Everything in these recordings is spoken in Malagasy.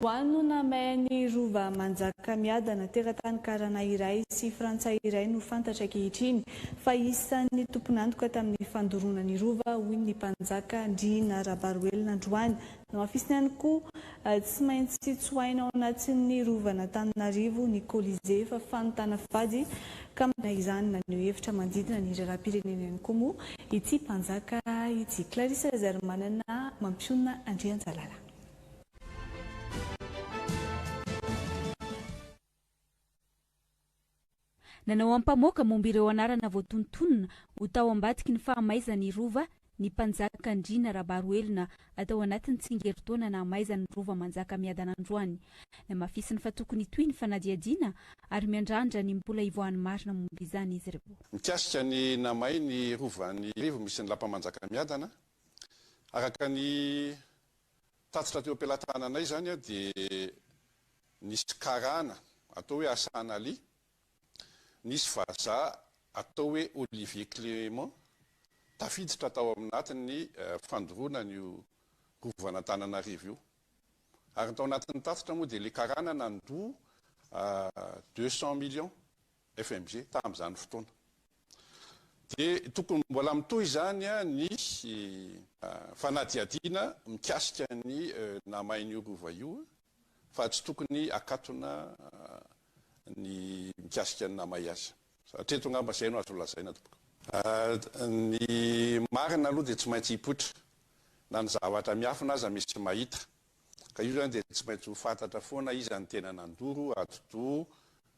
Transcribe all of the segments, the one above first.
Hoano namain'ny rova Mpanjaka miadana teratany karana iray sy frantsay iray no fantatra ankehitriny fa isan'ny tompon'antoka tamin'ny fandoronan'ny rova hoy ny Mpanjaka Ndriana RABARIOELINA Ndriana. Namafisina ihany koa tsy maintsy tsoaina ao anatin'ny rovana Antananarivo ny Colisée fa fanontana fady ka na izany na ny hevitra manodidina ny raharaham-pirenena ihany koa moa ity Mpanjaka ity. Clarissa Zermanana mampionona Andrianjalala. Nanao ampamoaka momba ireo anarana voatontonona ho tao ambadiky ny fahamaizan'ny rova ny Mpanjaka Ndriana RABARIOELINA atao anatin'ny tsingeritaona na hamaizan'ny rova Mpanjaka miadana androany. Namafisiny fa tokony toy ny fanadihadiana ary miandrandra ny mbola ivoahany marina momba izany izy ireo. Mikasika ny namay ny rovan'ny rivo misy ny lapa Mpanjaka miadana araka ny tatitra teo am-pelatananay zany dia nisy karana atao hoe Asanali, nisy vazaha atao hoe Olivier Clément tafiditra tao amin'anatin'ny fandoroana io rovana Antananarivo io. Ary tao anatin'ny tatitra moa dia le karana nandoa 200 millions FMG tamin'izany fotoana. Dia tokony mbola mitohy zany ny fanadihadiana mikasika ny namain'io rova io fa tsy tokony akatona ny mikasika ny namay azy. Hatreto ngamba zay no azo lazaina tompoko. Ny marina aloha dia tsy maintsy hipoitra na ny zavatra miafina aza misy mahita. Ka io zany dia tsy maintsy ho fantatra foana iza ny tena nandoro atodo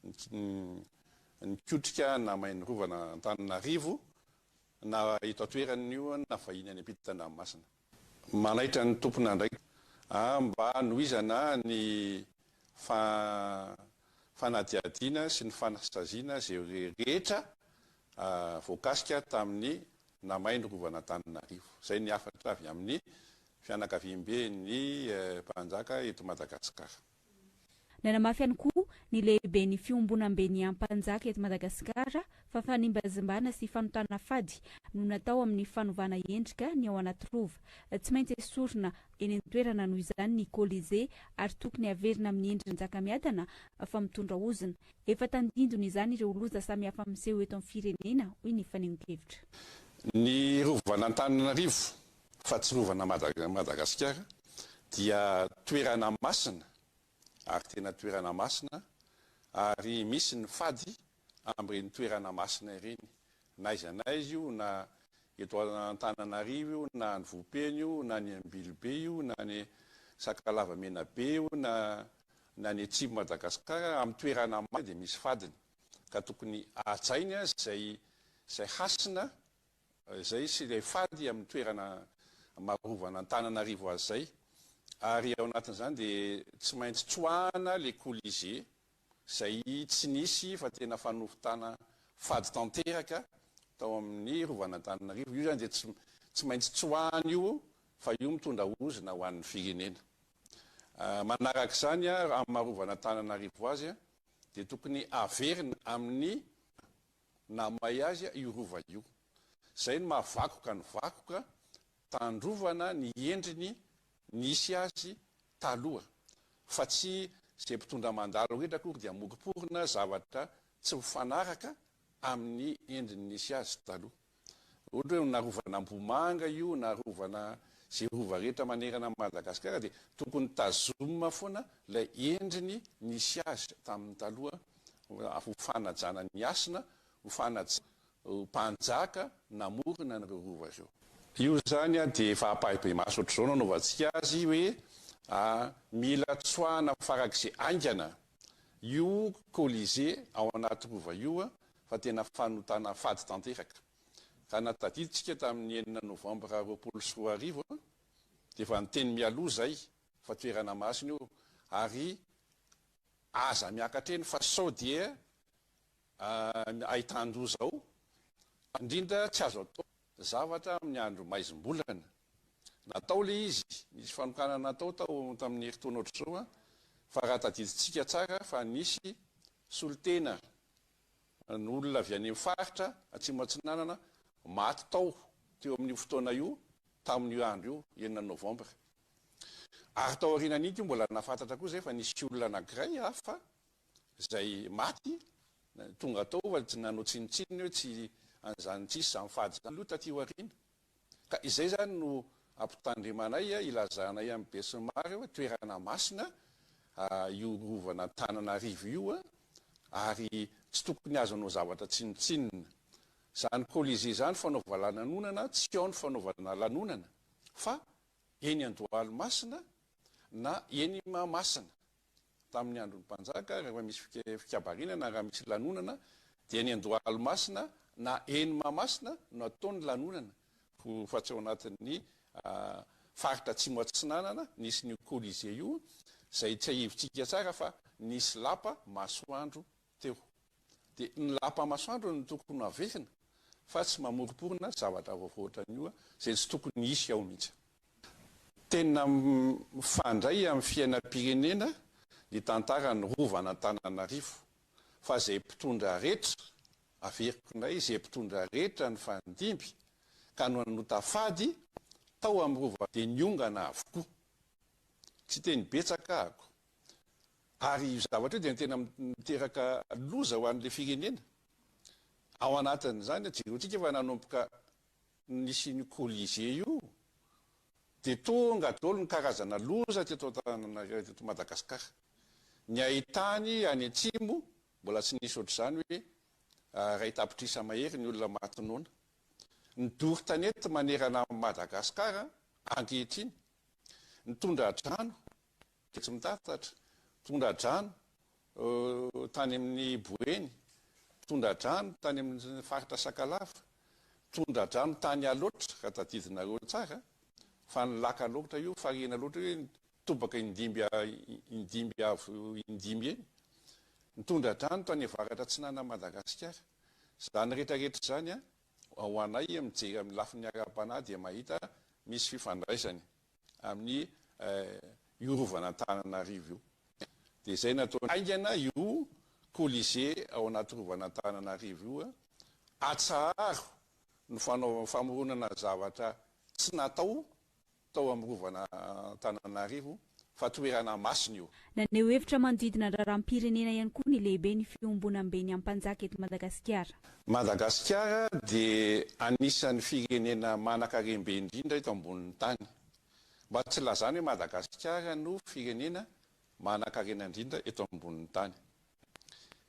ny kotrika namain'ny rovana Antananarivo na ito atoerany io na vahiny any ampita-dranomasina. Manaitra ny tompona ndraiky mba nohizana ny fanadihadiana sy ny fanasaziana zay rehetra voakasika tamin'ny namain'ny rovana Antananarivo. Zay ny afatra avy amin'ny fianakaviam-ben'ny Mpanjaka eto Madagasikara. Nanamafy ihany koa ny lehiben'ny fiombonam-ben'ny Mpanjaka eto Madagasikara fa fanimbazimbana sy fanotana fady no natao amin'ny fanovana endrika ny ao anaty rova. Tsy maintsy esorina eny an-toerana noho izany ny Colisée ary tokony averina amin'ny endriny njakamiadana fa mitondra ozina. Efa tandindona izany ireo loza samihafa miseho eto amin'ny firenena hoy ny fanehoan-kevitra. Ny rovana Antananarivo fa tsy rovana Madagasikara dia toerana masina ary tena toerana masina ary misy ny fady amin'ireny toerana masina ireny. Na iza na izy io na eto Antananarivo io na ny Vopeny io na ny Ambilobe io na ny Sakalavamenabe io na ny Atsimo Madagasikara amin'ny toerana masina dia misy fadiny ka tokony ahajainy zay hasina zay sy ilay fady amin'ny toerana maharovana Antananarivo azy zay. Ary ao anatin'izany dia tsy maintsy tsoahana le Colisée zay tsy nisy fa tena fanofotana fady tanteraka tao amin'ny rovana Antananarivo. Io zany dia tsy maintsy tsoahana io fa io mitondra ozina ho an'ny firenena. Manaraka izany amin'ny maharovana Antananarivo azy dia tokony averina amin'ny namay azy io rova io. Zay no mahavakoka ny vakoka tandrovana ny endriny nisy azy taloha fa tsy zay mpitondra mandalo rehetra akory dia moriporina zavatra tsy mifanaraka amin'ny endriny nisy azy taloha. Ohatra hoe narovana Ambomanga io na rovana zay rova rehetra manerana Madagasikara dia tokony tazomina foana ilay endriny nisy azy tamin'ny taloha ho fanajana ny asina ho fanajana Mpanjaka namorona n'ireo rova ireo. Io zany dia efa apahibe maso ohatr'izao no anaovantsika azy hoe mila tsoahana farak'izay aingana io Colisée ao anaty rova io fa tena fanotana fady tanteraka. Ka natadiditsika tamin'ny 9 Novambra 2024 dia efa niteny mialoha zay fa toerana masina io ary aza miakatra eny fa sao dia ahitandro zao indrindra tsy azo atao zavatra amin'ny andro maizim-bolana. Natao le izy, nisy fanokana natao tamin'ny heritaona ohatr'izao fa raha tadiditsika tsara fa nisy solitena n'olona avy any amin'ny faritra Atsimo Atsinanana maty tao teo amin'ny fotoana io tamin'io andro io 9 Novambra. Ary tao aorianan'ity mbola nafantatra koa zay fa nisy olona anankiray hafa zay maty tonga tao fa tsy nanao tsinitsiny hoe tsy an'izany tsisy zany fady zany loha taty aoriana. Ka izay zany no ampitandrimanay ilazanay amin'ny besinimary hoe toerana masina io rovana Antananarivo io ary tsy tokony azonao zavatra tsinitsinina. Zany kolize zany fanaovana lanonana tsy ao ny fanaovana lanonana fa eny Andohalomasina na eny Mahamasina. Tamin'ny andron'ny Mpanjaka rehefa misy fikabarinana raha misy lanonana dia eny Andohalomasina na eny Mahamasina no ataony lanonana. Fa tsy ao anatin'ny faritra atsimo atsinanana nisy ny kolize io zay tsy ahivontsika tsara fa nisy lapa masoandro teo. Dia ny lapa masoandro no tokony averina fa tsy mamoriporina zavatra voavoatran'io zay tsy tokony isy ao mihitsy. Tena mifandray amin'ny fiainam-pirenena ny tantaran'ny rovana Antananarivo fa zay mpitondra rehetra averiko nay zay mpitondra rehetra ny fandimby ka no notafady tao amin'ny rova dia niongana avokoa tsy teny betsaka ako. Ary zavatra io dia tena miteraka loza ho an'ilay firenena. Ao anatin'izany jerotsika fa nanomboka nisy ny kolize io dia tonga daholo ny karazana loza teto Madagasikara. Ny ahitany any atsimo mbola tsy nisy ohatr'izany hoe ray tapitrisa mahery ny olona matinoana. Ny dory tanety manerana Madagasikara ankehitriny ny tondra-drano tsy mitatatra, tondra-drano tany amin'ny Boeny, tondra-drano tany amin'ny faritra Sakalava, tondra-drano tany aloatra raha tadidinareo tsara fa ny laka loatra io farina loatra hoe tobaka indimby eny. Ny tondra-drano tany avaratra atsinana Madagasikara. Zany rehetrarehetra zany ho anay mijery amin'ny lafiny ara-panahy dia mahita misy fifandraisany amin'ny io rovana Antananarivo io. Dia izay natao aingana io kolize ao anaty rovana Antananarivo io atsaharo ny famoronana zavatra tsy natao tao amin'ny rovana Antananarivo fa toerana masina io. Naneo hevitra manodidina ny raharaham-pirenena ihany koa ny lehibe ny fiombonam-beny Mpanjaka eto Madagasikara. Madagasikara dia anisan'ny firenena manan-karembe indrindra eto ambonin'ny tany. Mba tsy lazany hoe Madagasikara no firenena manan-karena indrindra eto ambonin'ny tany.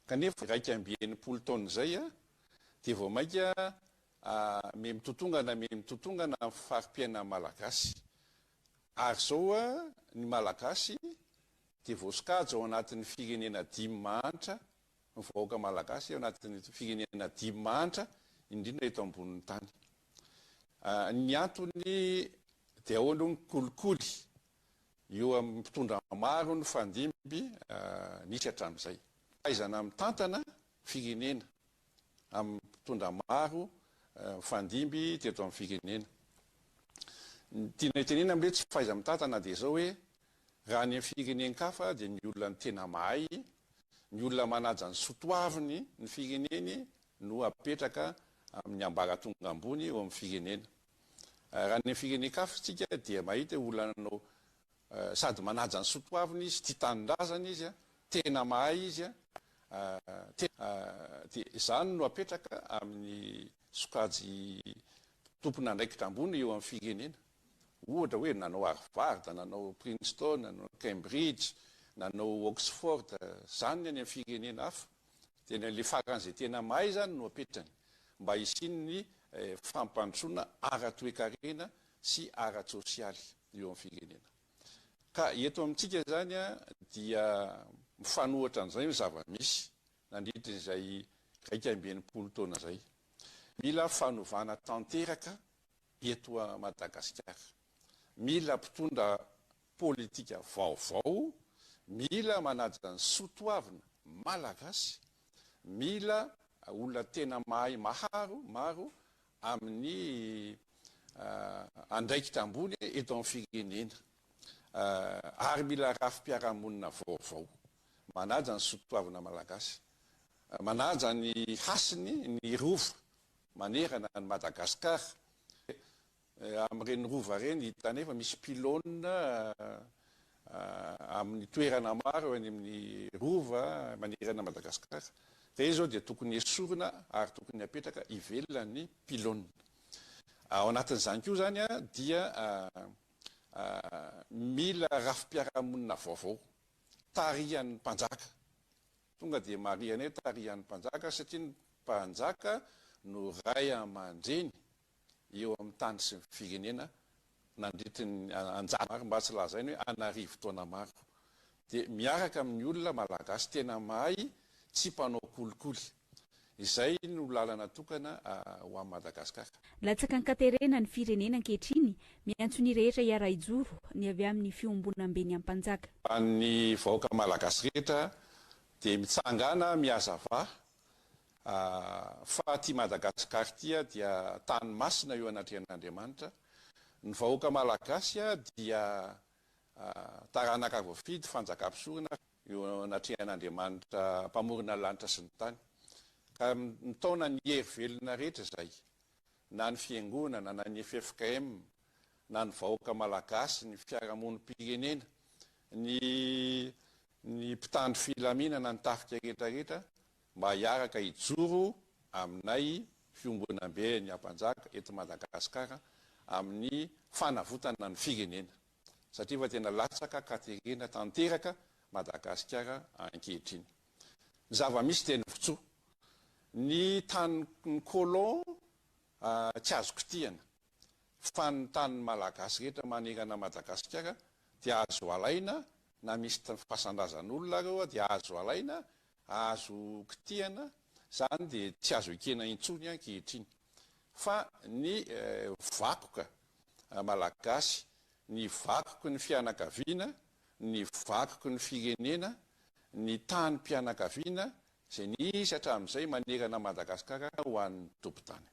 Kanefa raika amby enimpolo taona izay dia vao mainka mitotongana amin'ny farim-piainana malagasy. Ary zao ny malagasy dia voasokajy ao anatin'ny firenena dimy mahantra, ny vahoaka malagasy ao anatin'ny firenena dimy mahantra indrindra eto ambonin'ny tany. Ny antony dia ahoana ny kolikoly eo amin'ny mpitondra maro ny fandimby nisy hatramin'izay. Fahaizana mitantana firenena amin'ny mpitondra maro fandimby teto amin'ny firenena. Tiana tenena amin'ilay tsy fahaiza mitantana dia zao hoe raha ny firenenkafa dia ny olona ny tena mahay, ny olona manaja ny sotoaviny ny fireneny no apetraka amin'ny ambaratonga ambony eo amin'ny firenena. Raha ny firenenkafa tsika dia mahita olona nanao sady manaja ny sotoaviny izy, tia tanindrazana izy, tena mahay izy, dia izany no apetraka amin'ny sokajy tompona andraikitra ambony eo amin'ny firenena. Ohatra hoe nanao Harvard, nanao Princeton, nanao Cambridge, nanao Oxford, zany any amin'ny firenena hafa. Tena le faran'izay tena mahay zany no apetrany mba hisiny ny fampandrosoana ara-toekarena sy ara-tsosialy eo amin'ny firenena. Ka eto amintsika zany dia mifanohitra an'izay ny zava-misy nandritra izay raika amby enimpolo taona izay. Mila fanovana tanteraka eto a Madagasikara. Mila mpitondra politika vaovao, mila manaja ny sotoavina malagasy, mila olona tena mahay maro amin'ny andraikitra ambony eto amin'ny firenena. Ary mila rafi-piarahamonina vaovao manaja ny sotoavina malagasy, manaja ny hasiny ny rova manerana ny Madagasikara. Amin'ireny rova ireny hitanefa misy pilôna amin'ny toerana maro any amin'ny rova manerana Madagasikara. Re zao dia tokony esorina ary tokony apetraka ivelona ny pilôna. Ao anatin'izany koa zany dia mila rafim-piarahamonina vaovao tarihan'ny mpanjaka. Tonga dia marianay tarihan'ny mpanjaka satria ny mpanjaka no ray aman-dreny eo amin'ny tany sy ny firenena nandritry anjara mba tsy lazainy hoe anarivo taona maro. Dia miaraka amin'ny olona malagasy tena mahay tsy mpanao kolikoly. Izay no lalana tokana ho amin'ny Madagasikara. Latsaka ny katerena ny firenena ankehitriny miantso ny rehetra hiara ijoro ny avy amin'ny fiombonam-beny am-mpanjaka. Ny vahoaka malagasy rehetra dia mitsangana miazava fa ty Madagasikara tia dia tany masina eo anatrehan'Andriamanitra. Ny vahoaka malagasy dia taranaka voafidy fanjakam-pisorona eo anatrehan'Andriamanitra mpamorona lanitra sy ny tany. Ka mitaona ny hery velona rehetra izay, na ny fiangonana, na ny FFKM, na ny vahoaka malagasy, ny fiarahamonim-pirenena, ny mpitandro filaminana, ny tafika rehetrarehetra, mba hiaraka ijoro aminay fiombonam-beny am-mpanjaka eto Madagasikara amin'ny fanavotana ny firenena. Satria fa tena latsaka katerena tanteraka Madagasikara ankehitriny. Ny zava-misy dia ny votsoa. Ny tany kolon tsy azo kitihana, fa ny tany malagasy rehetra manerana Madagasikara dia azo alaina, na misy fahasandrazan'olona reo dia azo alaina, azo kitihana, zany dia tsy azo ekena intsony ankehitriny. Fa ny vakoka malagasy, ny vakoky ny fianakaviana, ny vakoky ny firenena, ny tany mpianakaviana, izay nisy hatramin'izay manerana Madagasikara ho an'ny tompon-tany.